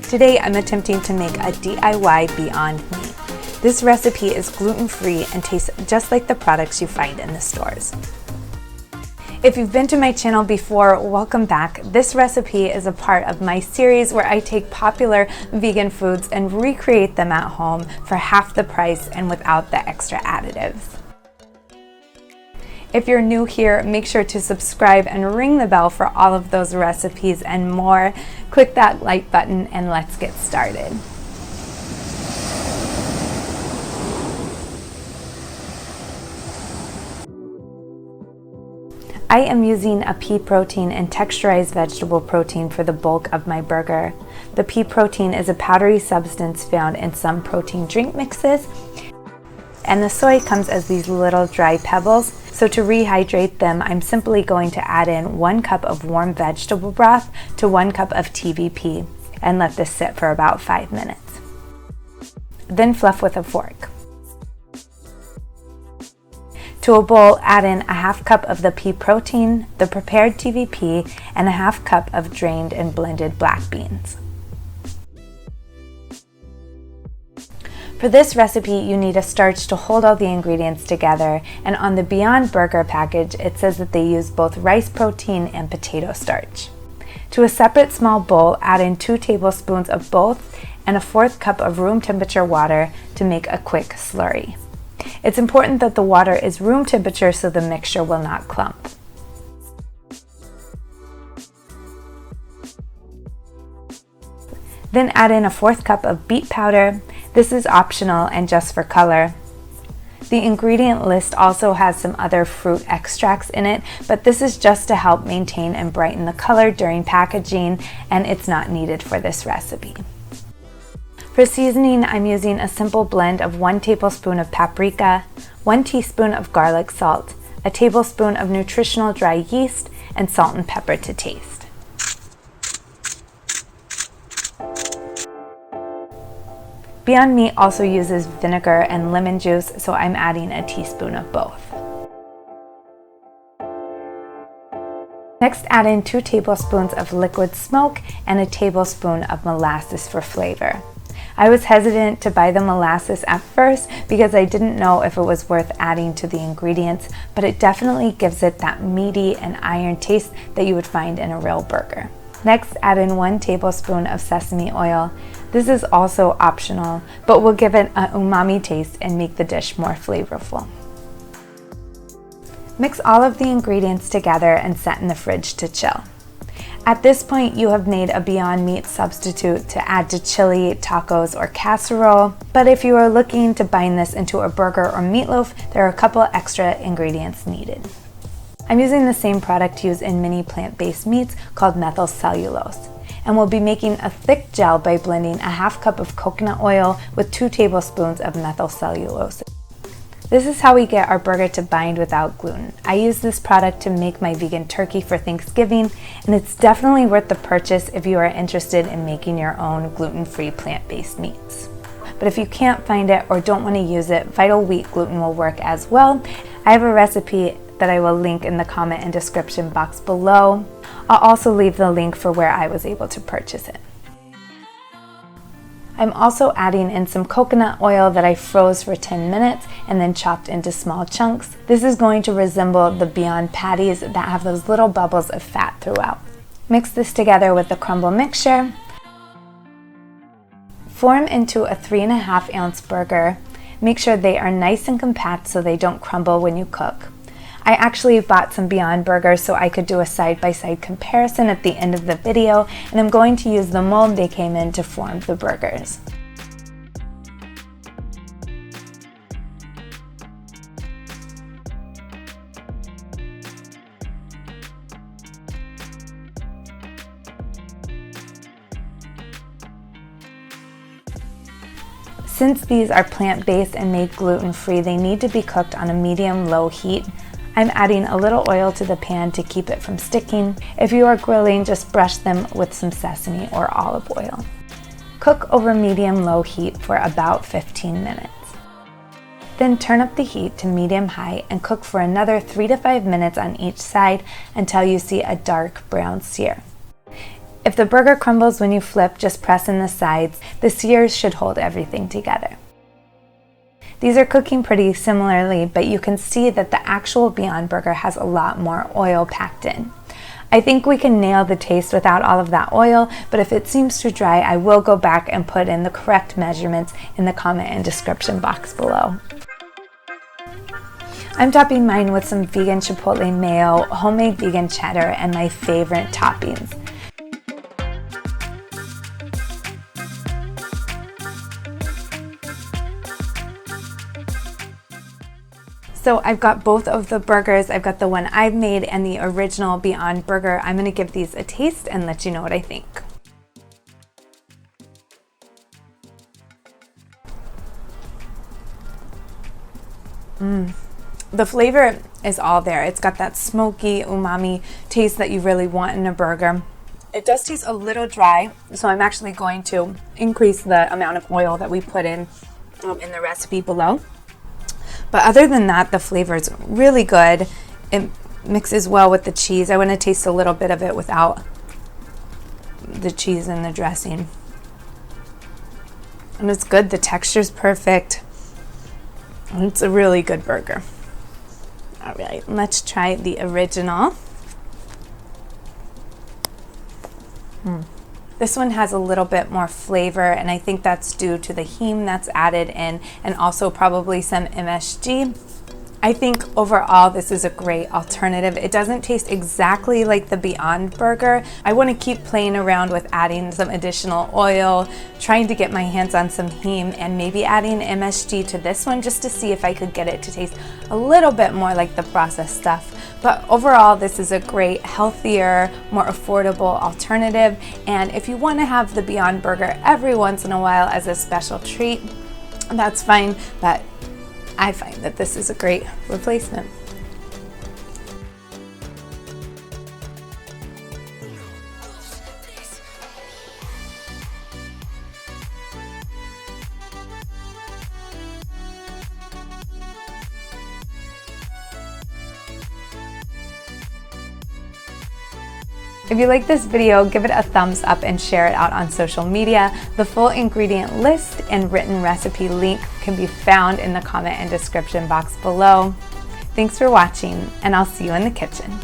Today I'm attempting to make a DIY Beyond Meat. This recipe is gluten-free and tastes just like the products you find in the stores. If you've been to my channel before, welcome back. This recipe is a part of my series where I take popular vegan foods and recreate them at home for half the price and without the extra additives. If you're new here, make sure to subscribe and ring the bell for all of those recipes and more. Click that like button and let's get started. I am using a pea protein and texturized vegetable protein for the bulk of my burger. The pea protein is a powdery substance found in some protein drink mixes, and the soy comes as these little dry pebbles. So to rehydrate them, I'm simply going to add in 1 cup of warm vegetable broth to 1 cup of TVP and let this sit for about 5 minutes. Then fluff with a fork. To a bowl, add in a half cup of the pea protein, the prepared TVP, and a half cup of drained and blended black beans. For this recipe, you need a starch to hold all the ingredients together, and on the Beyond Burger package, it says that they use both rice protein and potato starch. To a separate small bowl, add in 2 tablespoons of both and a 1/4 cup of room temperature water to make a quick slurry. It's important that the water is room temperature so the mixture will not clump. Then add in a 1/4 cup of beet powder. This is optional and just for color. The ingredient list also has some other fruit extracts in it, but this is just to help maintain and brighten the color during packaging, and it's not needed for this recipe. For seasoning, I'm using a simple blend of 1 tablespoon of paprika, 1 teaspoon of garlic salt, a tablespoon of nutritional dry yeast, and salt and pepper to taste. Beyond Meat also uses vinegar and lemon juice, so I'm adding a teaspoon of both. Next, add in 2 tablespoons of liquid smoke and a tablespoon of molasses for flavor. I was hesitant to buy the molasses at first because I didn't know if it was worth adding to the ingredients, but it definitely gives it that meaty and iron taste that you would find in a real burger. Next, add in 1 tablespoon of sesame oil. This is also optional, but will give it an umami taste and make the dish more flavorful. Mix all of the ingredients together and set in the fridge to chill. At this point, you have made a Beyond Meat substitute to add to chili, tacos, or casserole, but if you are looking to bind this into a burger or meatloaf, there are a couple extra ingredients needed. I'm using the same product used in many plant-based meats called methyl cellulose, and we'll be making a thick gel by blending a half cup of coconut oil with 2 tablespoons of methyl cellulose. This is how we get our burger to bind without gluten. I use this product to make my vegan turkey for Thanksgiving, and it's definitely worth the purchase if you are interested in making your own gluten-free plant-based meats. But if you can't find it or don't want to use it, Vital Wheat gluten will work as well. I have a recipe that I will link in the comment and description box below. I'll also leave the link for where I was able to purchase it. I'm also adding in some coconut oil that I froze for 10 minutes and then chopped into small chunks. This is going to resemble the Beyond patties that have those little bubbles of fat throughout. Mix this together with the crumble mixture. Form into a 3.5 ounce burger. Make sure they are nice and compact so they don't crumble when you cook. I actually bought some Beyond burgers so I could do a side-by-side comparison at the end of the video, and I'm going to use the mold they came in to form the burgers. Since these are plant-based and made gluten-free, they need to be cooked on a medium-low heat. I'm adding a little oil to the pan to keep it from sticking. If you are grilling, just brush them with some sesame or olive oil. Cook over medium-low heat for about 15 minutes. Then turn up the heat to medium-high and cook for another 3 to 5 minutes on each side until you see a dark brown sear. If the burger crumbles when you flip, just press in the sides. The sears should hold everything together. These are cooking pretty similarly, but you can see that the actual Beyond Burger has a lot more oil packed in. I think we can nail the taste without all of that oil, but if it seems too dry, I will go back and put in the correct measurements in the comment and description box below. I'm topping mine with some vegan chipotle mayo, homemade vegan cheddar, and my favorite toppings. So I've got both of the burgers. I've got the one I've made and the original Beyond Burger. I'm gonna give these a taste and let you know what I think. The flavor is all there. It's got that smoky, umami taste that you really want in a burger. It does taste a little dry, so I'm actually going to increase the amount of oil that we put in the recipe below. But other than that, the flavor is really good. It mixes well with the cheese. I want to taste a little bit of it without the cheese and the dressing. And it's good. The texture's perfect. And it's a really good burger. All right, let's try the original. This one has a little bit more flavor, and I think that's due to the heme that's added in and also probably some MSG. I think overall this is a great alternative. It doesn't taste exactly like the Beyond Burger. I want to keep playing around with adding some additional oil, trying to get my hands on some heme, and maybe adding MSG to this one just to see if I could get it to taste a little bit more like the processed stuff. But overall, this is a great, healthier, more affordable alternative. And if you want to have the Beyond Burger every once in a while as a special treat, that's fine. But I find that this is a great replacement. If you like this video, give it a thumbs up and share it out on social media. The full ingredient list and written recipe link can be found in the comment and description box below. Thanks for watching, and I'll see you in the kitchen.